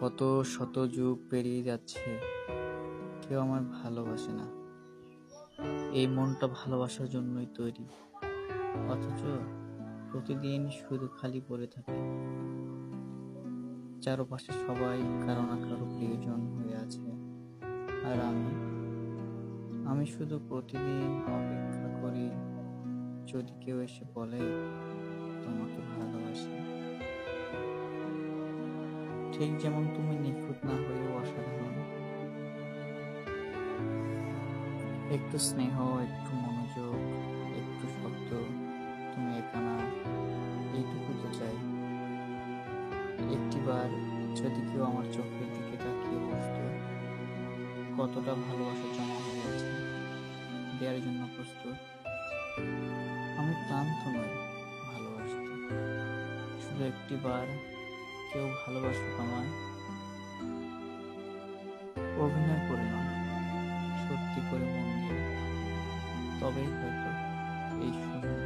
কত শত যুগ পেরিয়ে যাচ্ছে, কেউ আমায় ভালোবাসে না। এই মনটা ভালোবাসার জন্যই তৈরি, অথচ প্রতিদিন শুধু খালি পড়ে থাকে। চারপাশে সবাই কারো না কারো প্রিয়জন হয়ে আছে, আর আমি শুধু প্রতিদিন অপেক্ষা করি, যদি কেউ এসে বলে তোমাকে ভালোবাসি। ঠিক যেমন তুমি নিখুঁত না হয়েও অসাধারণ। একটু স্নেহ, একটু মনোযোগ, একটু শব্দ, তুমি একা না, এইটুকু তো চাই। একটিবার যদি কেউ আমার চোখের দিকে তাকিয়ে বসতো, কতটা ভালোবাসা জমা হয়ে আছে, দেওয়ার জন্য প্রস্তুত। আমি ক্লান্ত নই ভালোবাসতে, শুধু একটিবার কেউ ভালোবাসুক আমায়, অভিনয় করে নয়, সত্যি করে মন দিয়ে। তবেই হয়তো এই সুন্দর